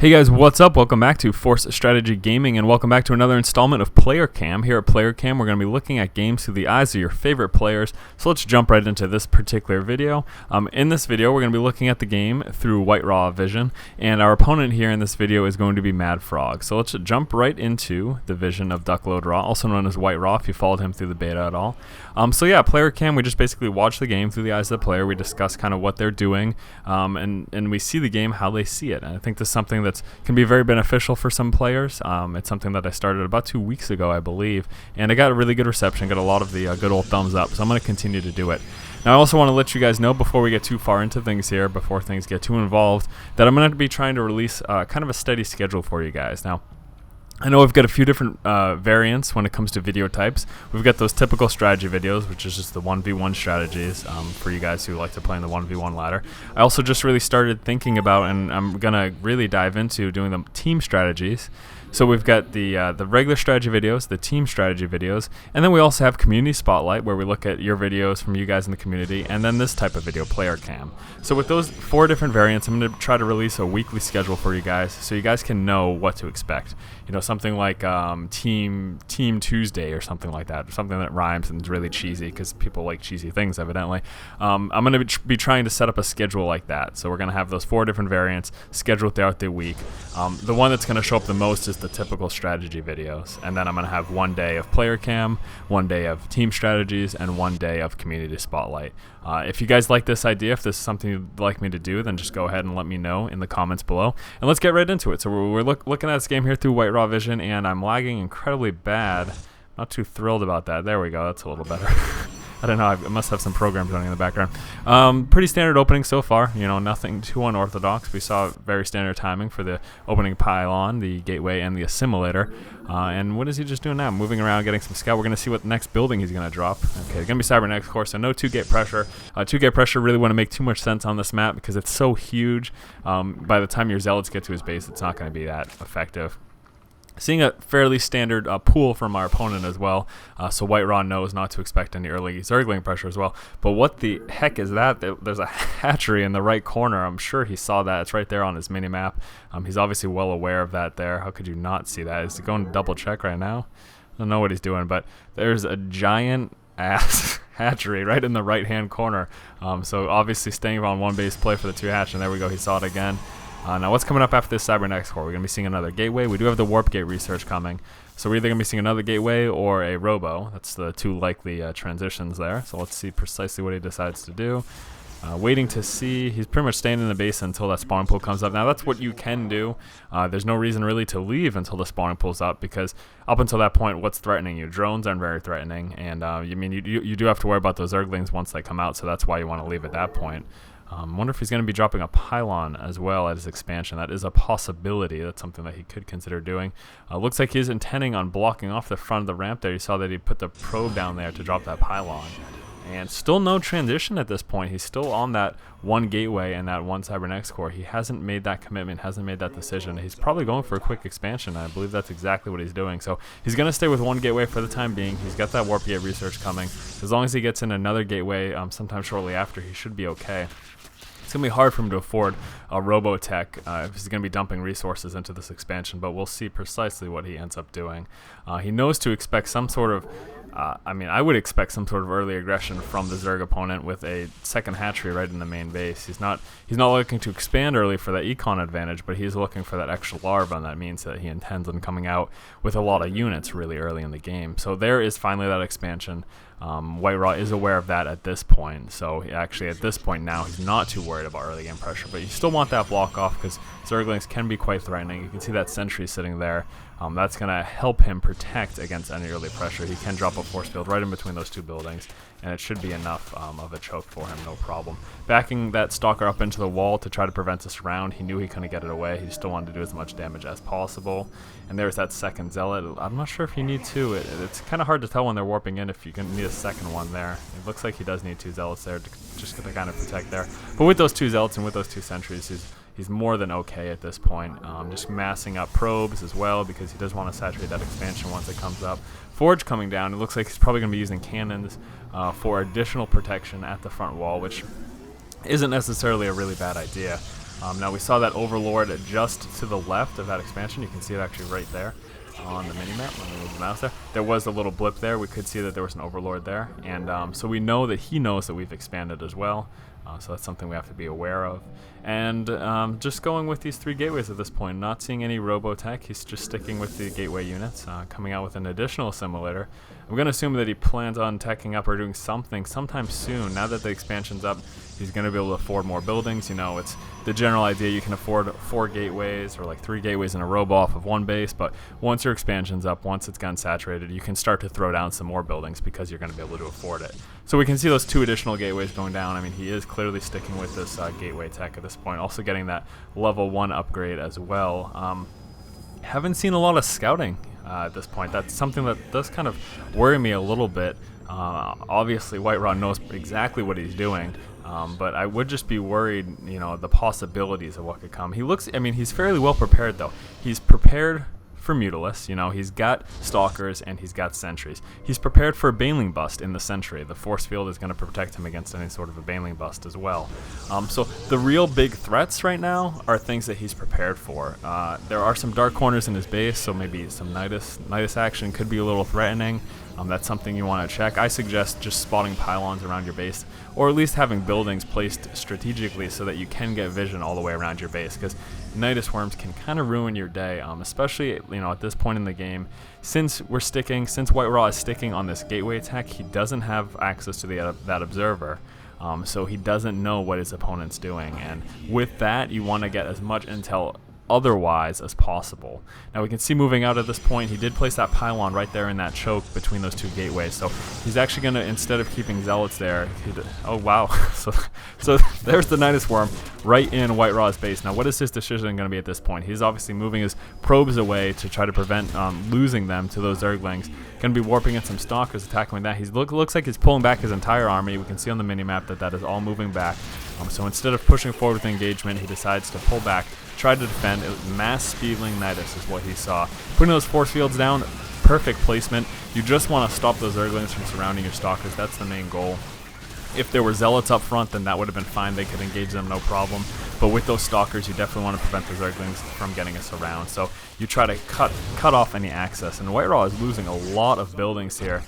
Hey guys, what's up? Welcome back to Force Strategy Gaming, and welcome back to another installment of Player Cam. Here at Player Cam, we're going to be looking at games through the eyes of your favorite players. So let's jump right into this particular video. In this video, we're going to be looking at the game through WhiteRa vision, and our opponent here in this video is going to be MadFrog. So let's jump right into the vision of DuckLoadRa, also known as WhiteRa if you followed him through the beta at all. So yeah, Player Cam, we just basically watch the game through the eyes of the player. We discuss kind of what they're doing, and we see the game how they see it. And I think this is something that can be very beneficial for some players. It's something that I started about 2 weeks ago, I believe, and I got a really good reception, got a lot of the good old thumbs up, so I'm going to continue to do it. Now, I also want to let you guys know before we get too far into things here, before things get too involved, that I'm going to be trying to release kind of a steady schedule for you guys. Now, I know we've got a few different variants when it comes to video types. We've got those typical strategy videos, which is just the 1v1 strategies for you guys who like to play in the 1v1 ladder. I also just really started thinking about, and I'm going to really dive into doing the team strategies. So we've got the regular strategy videos, the team strategy videos, and then we also have community spotlight where we look at your videos from you guys in the community, and then this type of video, Player Cam. So with those 4 different variants, I'm going to try to release a weekly schedule for you guys so you guys can know what to expect. You know, something like Team Tuesday or something like that, or something that rhymes and is really cheesy because people like cheesy things evidently. I'm going to be trying to set up a schedule like that. So we're going to have those 4 different variants scheduled throughout the week. The one that's going to show up the most is the typical strategy videos, and then I'm going to have 1 day of Player Cam, 1 day of team strategies, and 1 day of community spotlight. If you guys like this idea, if this is something you'd like me to do, then just go ahead and let me know in the comments below, and let's get right into it. So we're looking at this game here through WhiteRa vision, and I'm lagging incredibly bad. Not too thrilled about that. There we go, that's a little better. I don't know, I must have some programs running in the background. Pretty standard opening so far, you know, nothing too unorthodox. We saw very standard timing for the opening pylon, the gateway, and the assimilator. And what is he just doing now? Moving around, getting some scout. We're going to see what next building he's going to drop. Okay, it's going to be cybernetics, of course, so no 2-gate pressure. 2-gate pressure really wouldn't make too much sense on this map because it's so huge. By the time your zealots get to his base, it's not going to be that effective. Seeing a fairly standard pool from our opponent as well, so WhiteRa knows not to expect any early zergling pressure as well. But what the heck is that? There's a hatchery in the right corner. I'm sure he saw that. It's right there on his mini-map. He's obviously well aware of that there. How could you not see that? Is he going to double check right now? I don't know what he's doing, but there's a giant ass hatchery right in the right-hand corner. So obviously staying on 1 base play for the 2 hatch, and there we go. He saw it again. Now what's coming up after this cybernetics core? We're going to be seeing another gateway. We do have the warp gate research coming. So we're either going to be seeing another gateway or a robo. That's the 2 likely transitions there. So let's see precisely what he decides to do. Waiting to see. He's pretty much staying in the base until that spawning pool comes up. Now that's what you can do. There's no reason really to leave until the spawning pool's up, because up until that point, what's threatening you? Drones aren't very threatening, and you do have to worry about those zerglings once they come out, so that's why you want to leave at that point. Wonder if he's going to be dropping a pylon as well at his expansion. That is a possibility. That's something that he could consider doing. Looks like he's intending on blocking off the front of the ramp there. You saw that he put the probe down there to drop that pylon. And still no transition at this point. He's still on that 1 gateway and that 1 cybernetics core. He hasn't made that commitment, hasn't made that decision. He's probably going for a quick expansion. I believe that's exactly what he's doing. So he's going to stay with 1 gateway for the time being. He's got that warp gate research coming. As long as he gets in another gateway sometime shortly after, he should be okay. It's going to be hard for him to afford a Robotech if he's going to be dumping resources into this expansion, but we'll see precisely what he ends up doing. He knows to expect some sort of, I would expect some sort of early aggression from the Zerg opponent with a 2nd hatchery right in the main base. He's not looking to expand early for that econ advantage, but he's looking for that extra larva, and that means that he intends on coming out with a lot of units really early in the game. So there is finally that expansion. WhiteRa is aware of that at this point, so actually at this point now he's not too worried about early game pressure, but you still want that block off because Zerglings can be quite threatening. You can see that sentry sitting there. That's going to help him protect against any early pressure. He can drop a force field right in between those 2 buildings, and it should be enough of a choke for him, no problem. Backing that stalker up into the wall to try to prevent this round. He knew he couldn't get it away. He still wanted to do as much damage as possible. And there's that 2nd zealot. I'm not sure if you need 2. It's kind of hard to tell when they're warping in if you can need a 2nd one there. It looks like he does need 2 zealots there just to kind of protect there. But with those 2 zealots and with those 2 sentries, he's more than okay at this point. Just massing up probes as well because he does want to saturate that expansion once it comes up. Forge coming down. It looks like he's probably going to be using cannons for additional protection at the front wall, which isn't necessarily a really bad idea. Now we saw that Overlord just to the left of that expansion. You can see it actually right there on the minimap when we move the mouse there. There was a little blip there. We could see that there was an Overlord there, and so we know that he knows that we've expanded as well. So that's something we have to be aware of. And just going with these 3 gateways at this point, not seeing any Robotech. He's just sticking with the gateway units, coming out with an additional assimilator. I'm going to assume that he plans on teching up or doing something sometime soon. Now that the expansion's up, he's going to be able to afford more buildings. You know, it's the general idea you can afford 4 gateways or like 3 gateways in a row off of one base, but once your expansion's up, once it's gotten saturated, you can start to throw down some more buildings because you're going to be able to afford it. So we can see those 2 additional gateways going down. I mean, he is clearly sticking with this gateway tech at this point, also getting that level 1 upgrade as well. Haven't seen a lot of scouting at this point. That's something that does kind of worry me a little bit. Obviously, WhiteRa knows exactly what he's doing, but I would just be worried, you know, the possibilities of what could come. He looks, I mean, he's fairly well prepared though. He's prepared for Mutalisk, you know, he's got Stalkers and he's got Sentries. He's prepared for a Baneling bust in the Sentry. The force field is going to protect him against any sort of a Baneling bust as well. So the real big threats right now are things that he's prepared for. There are some dark corners in his base, so maybe some Nidus action could be a little threatening. That's something you want to check. I suggest just spotting pylons around your base, or at least having buildings placed strategically so that you can get vision all the way around your base, because Nidus worms can kind of ruin your day, especially, you know, at this point in the game. Since WhiteRa is sticking on this gateway attack, he doesn't have access to that observer. So he doesn't know what his opponent's doing, and with that you want to get as much intel otherwise as possible. Now we can see moving out at this point, he did place that pylon right there in that choke between those 2 gateways, so he's actually going to, instead of keeping zealots there, oh wow, so there's the Nidus worm right in WhiteRa's base. Now what is his decision going to be at this point? He's obviously moving his probes away to try to prevent losing them to those Zerglings. Going to be warping in some Stalkers, attacking with that. He looks like he's pulling back his entire army. We can see on the minimap that is all moving back. So instead of pushing forward with engagement, he decides to pull back, try to defend. Mass speedling Nidus is what he saw. Putting those force fields down, perfect placement. You just want to stop those Zerglings from surrounding your Stalkers. That's the main goal. If there were Zealots up front, then that would have been fine. They could engage them, no problem. But with those Stalkers, you definitely want to prevent the Zerglings from getting us around. So you try to cut off any access. And WhiteRa is losing a lot of buildings here.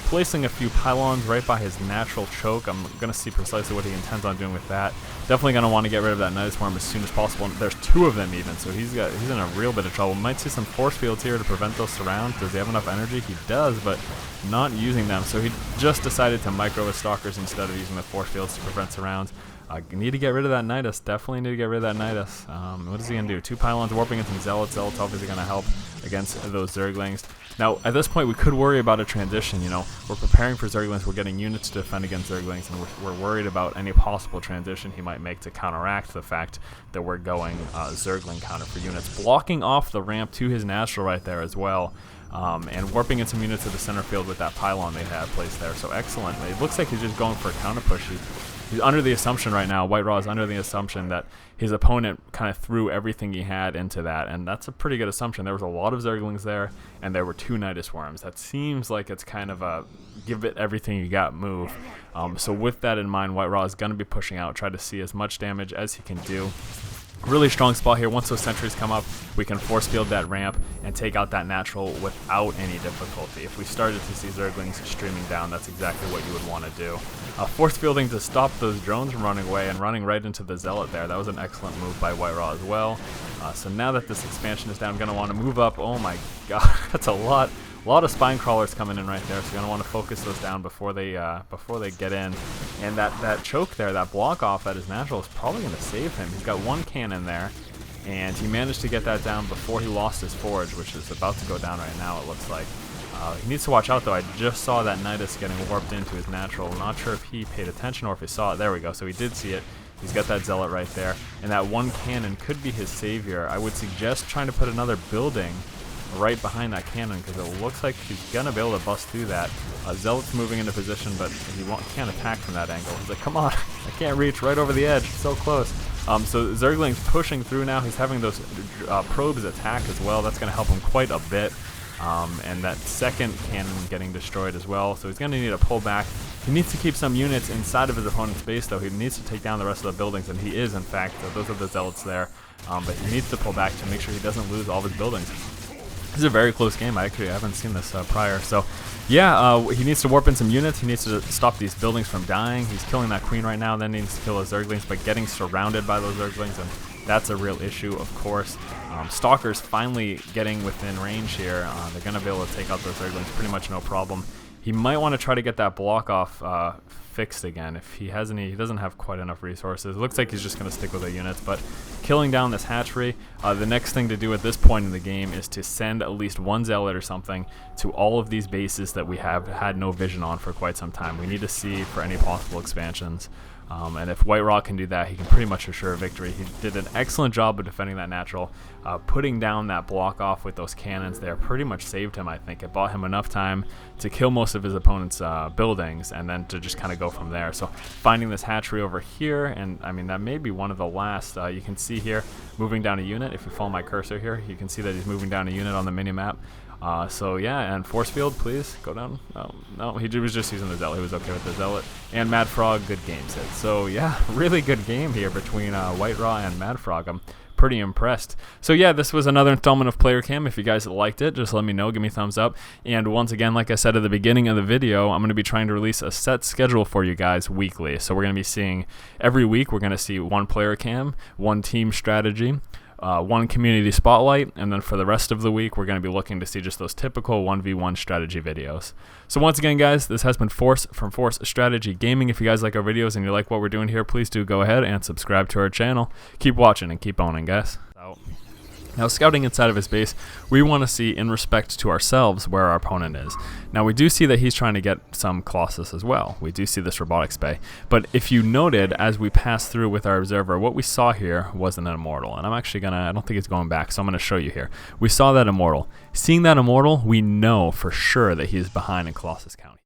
Placing a few pylons right by his natural choke. I'm going to see precisely what he intends on doing with that. Definitely going to want to get rid of that Nidus worm as soon as possible. And there's 2 of them even, so he's in a real bit of trouble. Might see some force fields here to prevent those surrounds. Does he have enough energy? He does, but not using them. So he just decided to micro his Stalkers instead of using the force fields to prevent surrounds. Need to get rid of that Nidus. Definitely need to get rid of that Nidus. What is he going to do? 2 pylons warping in some Zealots. Zealots obviously going to help against those Zerglings. Now, at this point, we could worry about a transition. You know, we're preparing for Zerglings. We're getting units to defend against Zerglings, and we're worried about any possible transition he might make to counteract the fact that we're going Zergling counter for units. Blocking off the ramp to his natural right there as well. And warping in some units to the center field with that pylon they had placed there. So excellent. It looks like he's just going for a counter push. He's under the assumption right now, WhiteRa is under the assumption that his opponent kind of threw everything he had into that, and that's a pretty good assumption. There was a lot of Zerglings there, and there were 2 Nidus worms. That seems like it's kind of a give it everything you got move. So with that in mind, WhiteRa is going to be pushing out, try to see as much damage as he can do. Really strong spot here. Once those sentries come up, we can force field that ramp and take out that natural without any difficulty. If we started to see Zerglings streaming down, that's exactly what you would want to do. Force fielding to stop those drones from running away and running right into the Zealot there. That was an excellent move by WhiteRa as well. So now that this expansion is down, I'm going to want to move up. Oh my god, that's a lot of spine crawlers coming in right there, so you're going to want to focus those down before they get in. And that choke there, that block off at his natural is probably going to save him. He's got 1 cannon there, and he managed to get that down before he lost his forge, which is about to go down right now, it looks like. He needs to watch out though. I just saw that Nidus getting warped into his natural. Not sure if he paid attention or if he saw it. There we go, so he did see it. He's got that Zealot right there, and that 1 cannon could be his savior. I would suggest trying to put another building right behind that cannon, because it looks like he's gonna be able to bust through that. Zealot's moving into position, but he can't attack from that angle. He's like, come on, I can't reach, right over the edge, so close. So Zergling's pushing through now. He's having those probes attack as well. That's gonna help him quite a bit. And that second cannon getting destroyed as well, so he's going to need to pull back. He needs to keep some units inside of his opponent's base, though. He needs to take down the rest of the buildings, and he is, in fact. Those are the zealots there. But he needs to pull back to make sure he doesn't lose all of his buildings. This is a very close game. I haven't seen this prior. So, yeah, he needs to warp in some units. He needs to stop these buildings from dying. He's killing that queen right now. Then he needs to kill his zerglings, but getting surrounded by those zerglings, and that's a real issue, of course. Stalker's finally getting within range here. They're going to be able to take out those zerglings pretty much no problem. He might want to try to get that block off fixed again. If he has any, he doesn't have quite enough resources. It looks like he's just going to stick with the units, but killing down this hatchery, the next thing to do at this point in the game is to send at least one zealot or something to all of these bases that we have had no vision on for quite some time. We need to see for any possible expansions. And if WhiteRa can do that, he can pretty much assure a victory. He did an excellent job of defending that natural. Putting down that block off with those cannons there pretty much saved him, I think. It bought him enough time to kill most of his opponent's buildings and then to just kind of go from there. So finding this hatchery over here, and I mean, that may be one of the last. You can see here, moving down a unit. If you follow my cursor here, you can see that he's moving down a unit on the mini-map. So yeah, and force field, please go down. No, he was just using the zealot. He was okay with the zealot. And MadFrog, good game set. So yeah, really good game here between WhiteRa and MadFrog. I'm pretty impressed. So yeah, this was another installment of Player Cam. If you guys liked it, just let me know. Give me a thumbs up. And once again, like I said at the beginning of the video, I'm going to be trying to release a set schedule for you guys weekly. So we're going to be seeing every week. We're going to see one Player Cam, one team strategy, one community spotlight, and then for the rest of the week we're going to be looking to see just those typical 1v1 strategy videos. So once again, guys, this has been Force from Force Strategy Gaming. If you guys like our videos and you like what we're doing here, please do go ahead and subscribe to our channel. Keep watching and keep owning, guys. Now, scouting inside of his base, we want to see, in respect to ourselves, where our opponent is. Now, we do see that he's trying to get some Colossus as well. We do see this robotics bay. But if you noted, as we passed through with our observer, what we saw here wasn't an immortal. And I'm actually going to, I don't think it's going back, so I'm going to show you here. We saw that immortal. Seeing that immortal, we know for sure that he's behind in Colossus County.